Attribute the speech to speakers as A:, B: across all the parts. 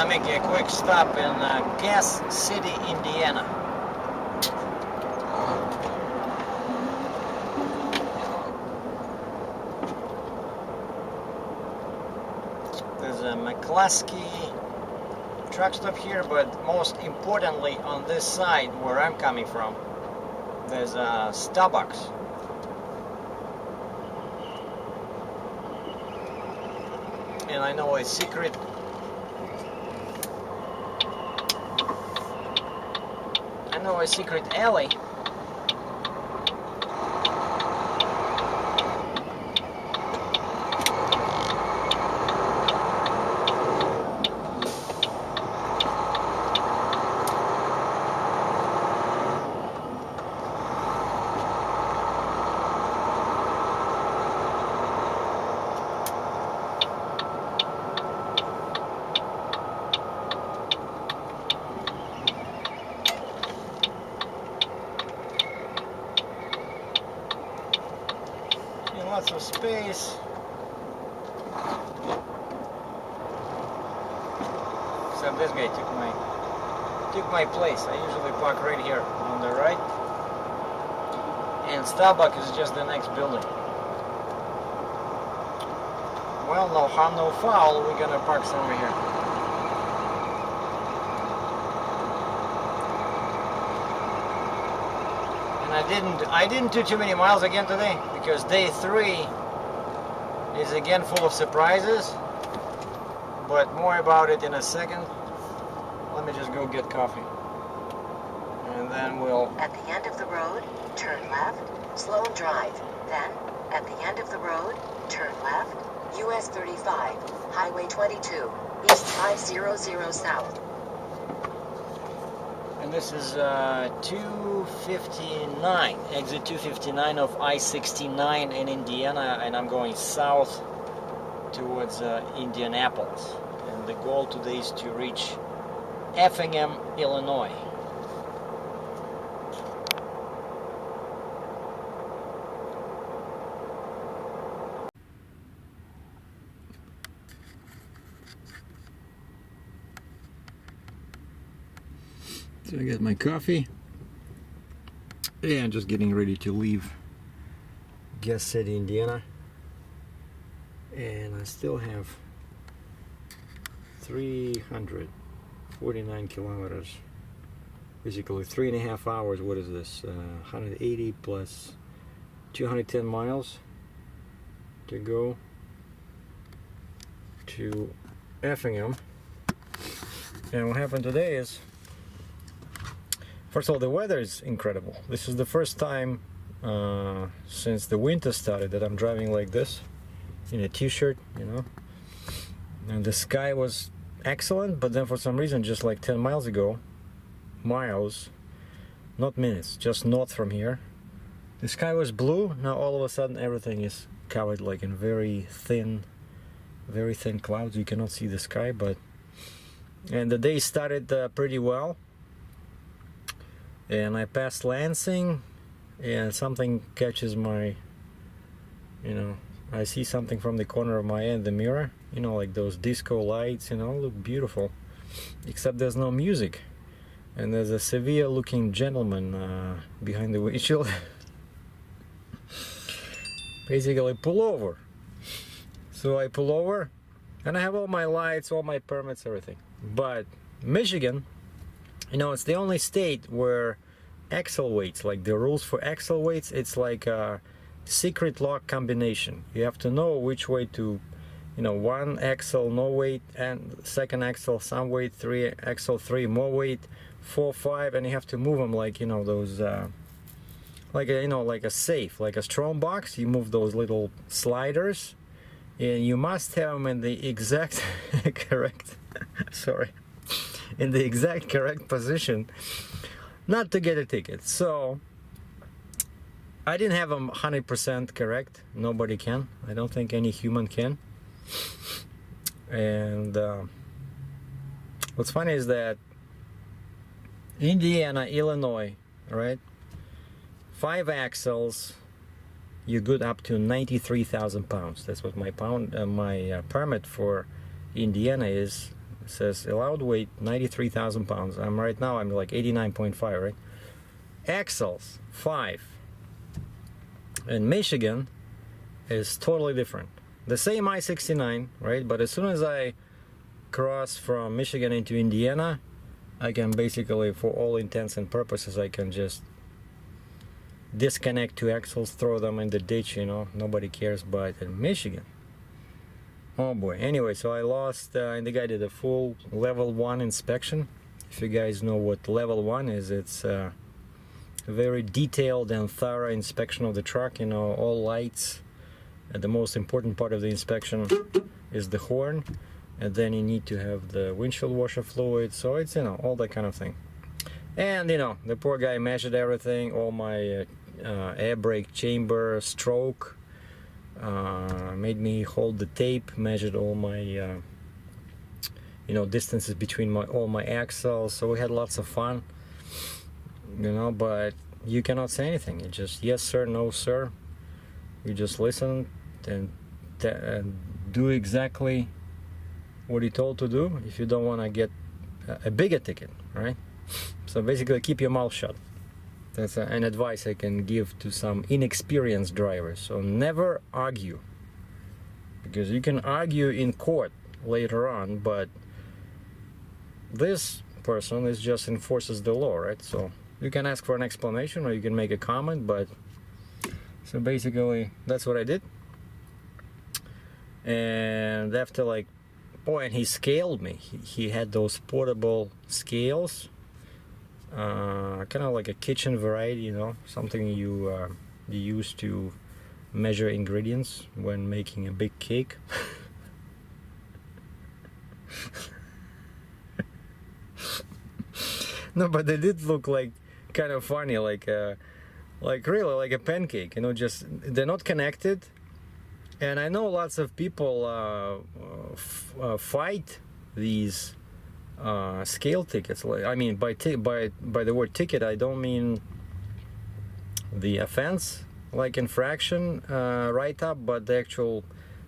A: gonna make a quick stop in Gas City, Indiana. There's a McCluskey truck stop here, but most importantly on this side where I'm coming from, there's a Starbucks. And I know a secret alley lots of space. Except this guy took my place. I usually park right here on the right, and Starbucks is just the next building. Well, no harm, no foul. We're gonna park somewhere here. And I didn't do too many miles again today, because day 3 is again full of surprises, but more about it in a second. Let me just go get coffee, and then we'll...
B: At the end of the road, turn left, slow drive. Then, at the end of the road, turn left, US 35, Highway 22, East 500 South.
A: And this is 259, exit 259 of I-69 in Indiana, and I'm going south towards Indianapolis. And the goal today is to reach Effingham, Illinois. So I got my coffee, and just getting ready to leave Gas City, Indiana, and I still have 349 kilometers, basically 3.5 hours. What is this, 180 plus 210 miles to go to Effingham. And what happened today is, first of all, the weather is incredible. This is the first time since the winter started that I'm driving like this, in a t-shirt, you know. And the sky was excellent, but then for some reason, just like 10 miles ago, not minutes, just north from here, the sky was blue. Now all of a sudden everything is covered like in very thin clouds. You cannot see the sky, and the day started pretty well. And I passed Lansing, and something catches my, I see something from the corner of my eye in the mirror, like those disco lights, look beautiful, except there's no music, and there's a severe looking gentleman behind the windshield. Basically pull over. So I pull over, and I have all my lights, all my permits, everything. But Michigan, it's the only state where axle weights, like the rules for axle weights, it's like a secret lock combination. You have to know which way to, one axle no weight, and second axle some weight, axle 3 more weight, 4, 5, and you have to move them like, those, like a safe, like a strong box. You move those little sliders, and you must have them in the exact correct, in the exact correct position, not to get a ticket. So I didn't have them 100% correct. Nobody can. I don't think any human can. And what's funny is that Indiana, Illinois, right? 5 axles, you're good up to 93,000 pounds. That's what my permit for Indiana is. says allowed weight 93,000 pounds. I'm like 89.5, right? Axles 5. In Michigan is totally different. The same I-69, right? But as soon as I cross from Michigan into Indiana, I can basically, for all intents and purposes, I can just disconnect 2 axles, throw them in the ditch, you know, nobody cares. But in Michigan, oh boy. Anyway, so I lost, and the guy did a full level 1 inspection. If you guys know what level 1 is, it's a very detailed and thorough inspection of the truck, you know, all lights. And the most important part of the inspection is the horn, and then you need to have the windshield washer fluid, so it's, you know, all that kind of thing. And, you know, the poor guy measured everything, all my air brake chamber, stroke, made me hold the tape, measured all my, you know, distances between all my axles, so we had lots of fun, you know, but you cannot say anything. You just, yes sir, no sir. You just listen and do exactly what you're told to do if you don't want to get a bigger ticket, right? So basically keep your mouth shut. That's an advice I can give to some inexperienced drivers. So never argue, because you can argue in court later on, but this person is just enforces the law, right? So you can ask for an explanation or you can make a comment, but so basically that's what I did. And after like, oh, and he scaled me. He had those portable scales, kind of like a kitchen variety, you know, something you use to measure ingredients when making a big cake. No, but they did look like kind of funny, like really like a pancake, you know, just they're not connected. And I know lots of people fight these scale tickets. I mean, by the word ticket, I don't mean the offense, like infraction write-up, but the actual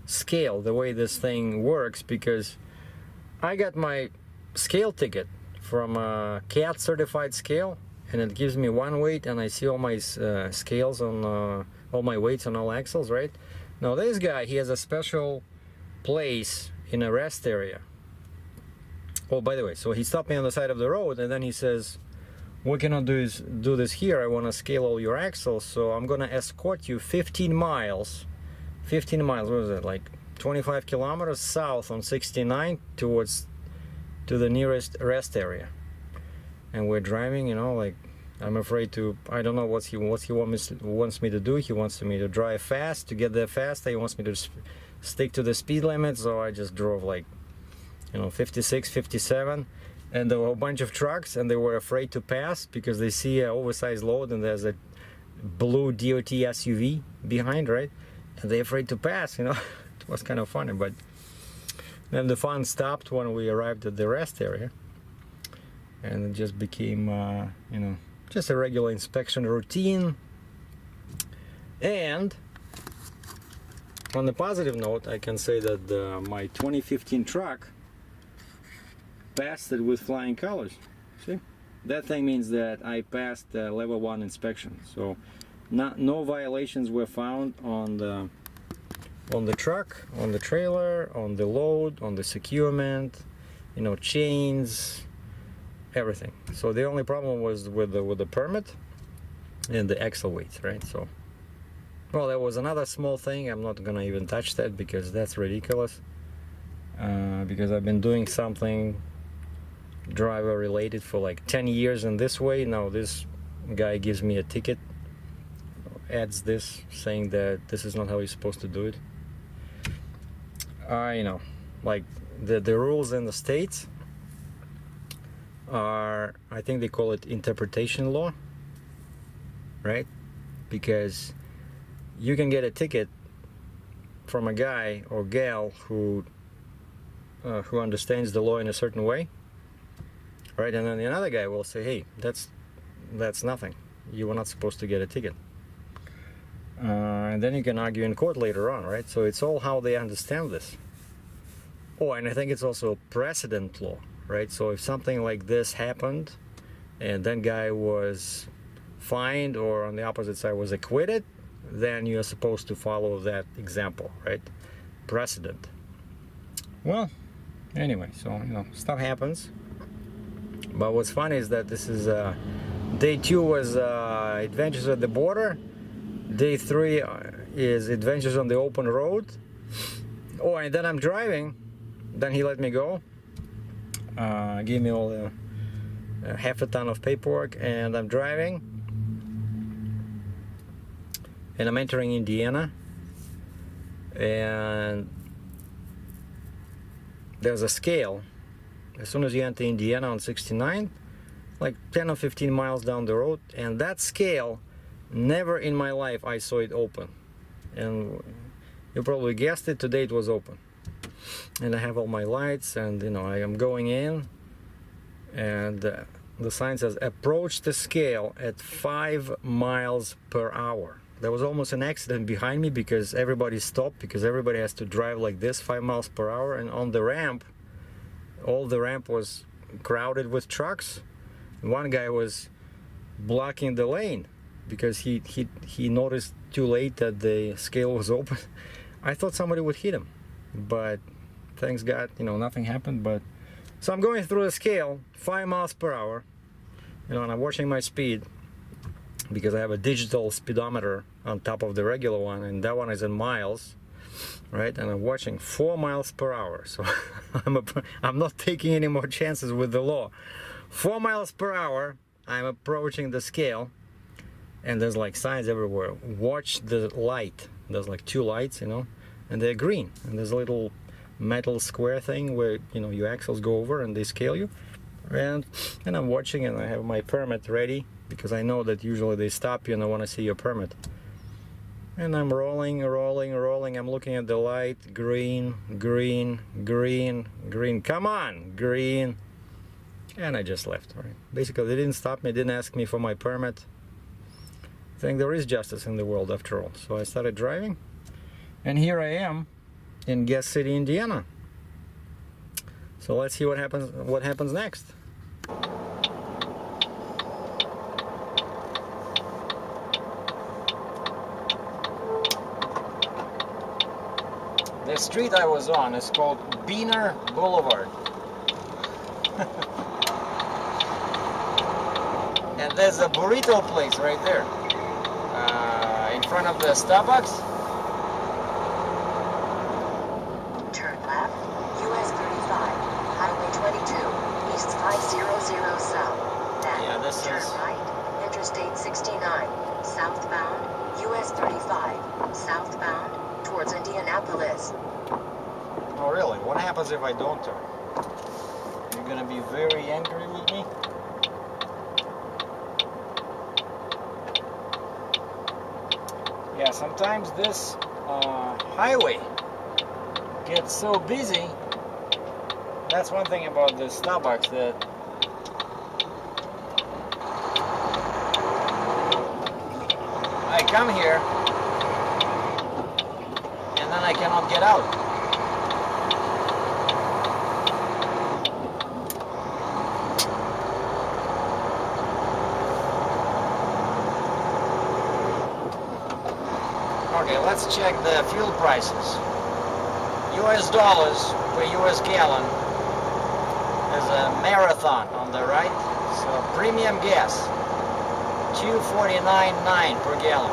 A: scale, the way this thing works. Because I got my scale ticket from a CAT certified scale, and it gives me one weight, and I see all my scales on all my weights on all axles, right? Now this guy, he has a special place in a rest area. Oh, by the way, so he stopped me on the side of the road, and then he says, "We cannot do this here. I want to scale all your axles, so I'm gonna escort you 15 miles. 15 miles. What is it? Like 25 kilometers south on 69 to the nearest rest area." And we're driving, you know, like, I'm afraid to, I don't know what he wants me to do. He wants me to drive fast, to get there fast. He wants me to stick to the speed limit, so I just drove like, you know, 56, 57, and there were a bunch of trucks, and they were afraid to pass because they see an oversized load, and there's a blue DOT SUV behind, right? And they're afraid to pass, you know. It was kind of funny, but then the fun stopped when we arrived at the rest area, and it just became, you know, just a regular inspection routine. And on the positive note, I can say that my 2015 truck passed it with flying colors. See, that thing means that I passed the level 1 inspection. So no violations were found on the truck, on the trailer, on the load, on the securement, you know, chains, everything. So the only problem was with the permit and the axle weights, right? So, well, there was another small thing. I'm not gonna even touch that because that's ridiculous. Because I've been doing something driver related for like 10 years in this way. Now this guy gives me a ticket, adds this, saying that this is not how you're supposed to do it. You know, like the rules in the States are, I think they call it interpretation law, right? Because you can get a ticket from a guy or gal who understands the law in a certain way, right? And then the other guy will say, "Hey, that's nothing. You were not supposed to get a ticket." And then you can argue in court later on, right? So it's all how they understand this. Oh, and I think it's also a precedent law, right? So if something like this happened and then guy was fined, or on the opposite side was acquitted, then you're supposed to follow that example, right? Precedent. Well, anyway, so stuff happens. But what's funny is that this is day 2 was adventures at the border. Day 3 is adventures on the open road. Oh, and then I'm driving. Then he let me go. Gave me all the half a ton of paperwork, and I'm driving. And I'm entering Indiana. And there's a scale. As soon as you enter Indiana on 69, like 10 or 15 miles down the road, and that scale, never in my life I saw it open. And you probably guessed it, today it was open. And I have all my lights, and I am going in, and the sign says approach the scale at 5 miles per hour. There was almost an accident behind me because everybody stopped, because everybody has to drive like this, 5 miles per hour. And on the ramp, all the ramp was crowded with trucks. One guy was blocking the lane because he noticed too late that the scale was open. I thought somebody would hit him, but thanks God, nothing happened. But so I'm going through the scale, 5 miles per hour, and I'm watching my speed because I have a digital speedometer on top of the regular one, and that one is in miles, right? And I'm watching 4 miles per hour. So I'm not taking any more chances with the law. 4 miles per hour, I'm approaching the scale, and there's like signs everywhere. Watch the light. There's like 2 lights, and they're green. And there's a little metal square thing where your axles go over and they scale you. And I'm watching, and I have my permit ready because I know that usually they stop you and I want to see your permit. And I'm rolling. I'm looking at the light. Green, green, green, green. Come on, green. And I just left. Right? Basically, they didn't stop me, didn't ask me for my permit. I think there is justice in the world after all. So I started driving. And here I am in Gas City, Indiana. So let's see what happens next. The street I was on is called Beaner Boulevard. And there's a burrito place right there in front of the Starbucks.
B: Turn left, US 35, Highway 22, East 500 South. Then turn right, Interstate 69, southbound, US 35, southbound, towards Indianapolis.
A: Oh really? What happens if I don't turn? You're gonna be very angry with me? Yeah, sometimes this highway gets so busy. That's one thing about the Starbucks, that I come here and then I cannot get out. Okay, let's check the fuel prices. US dollars per US gallon. There's a Marathon on the right. So premium gas, $2.49.9 per gallon.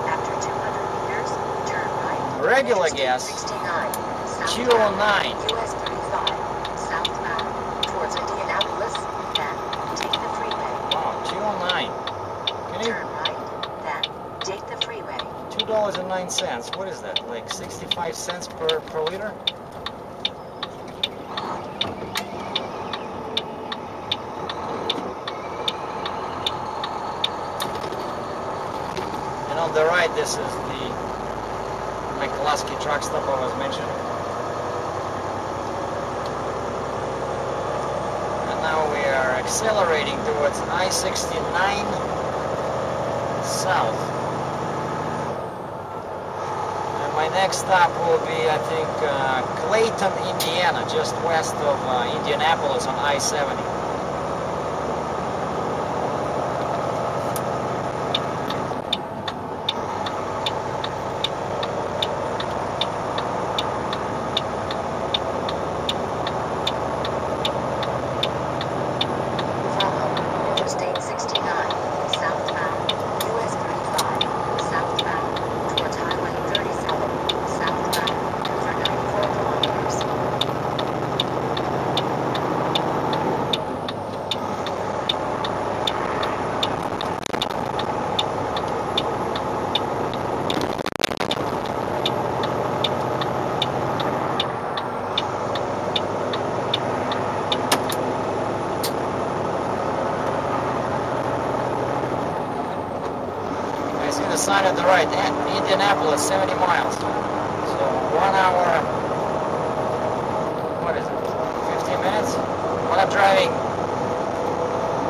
B: After 200 meters, turn right.
A: Regular
B: Interstate
A: gas,
B: 69,
A: $2.09.
B: US 35, southbound, towards Indianapolis. Then take the freeway.
A: Wow, $2.09. Can you?
B: Turn right, then take the freeway.
A: $2.09. What is that? Like 65 cents per liter? And on the right, this is the McCluskey truck stop I was mentioning. And now we are accelerating towards I-69 south. My next stop will be, I think, Clayton, Indiana, just west of Indianapolis on I-70. The sign on the right, Indianapolis, 70 miles. So 1 hour, what is it, 15 minutes? Well, I'm driving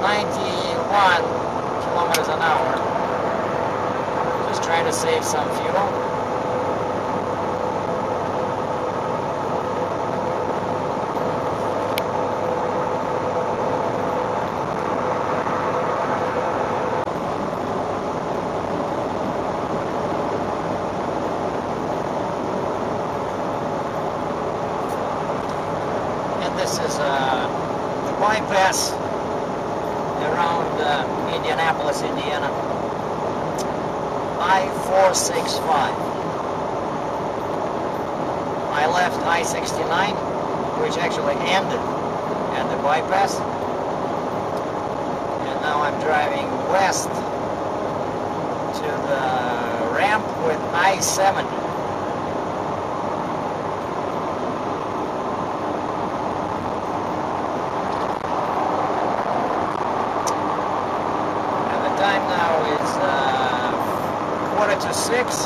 A: 91 kilometers an hour. Just trying to save some fuel. This is the bypass around Indianapolis, Indiana. I-465. I left I-69, which actually ended at the bypass. And now I'm driving west to the ramp with I-70. Time now is 5:45.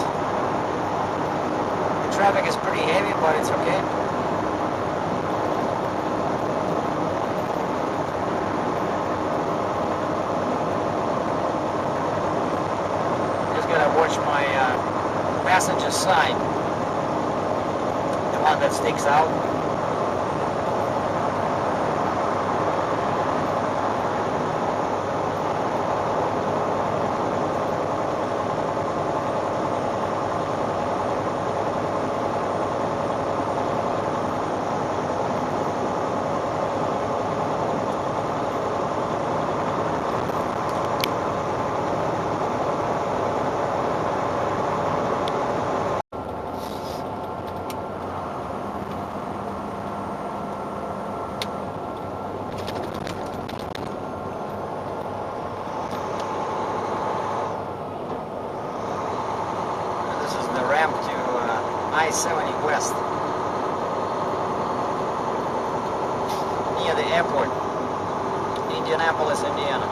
A: The traffic is pretty heavy, but it's okay. Just gotta watch my passenger side, the one that sticks out. I-70 West, near the airport, Indianapolis, Indiana.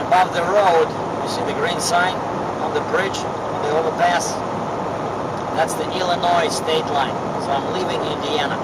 A: Above the road, you see the green sign on the bridge, on the overpass. That's the Illinois state line. So I'm leaving Indiana.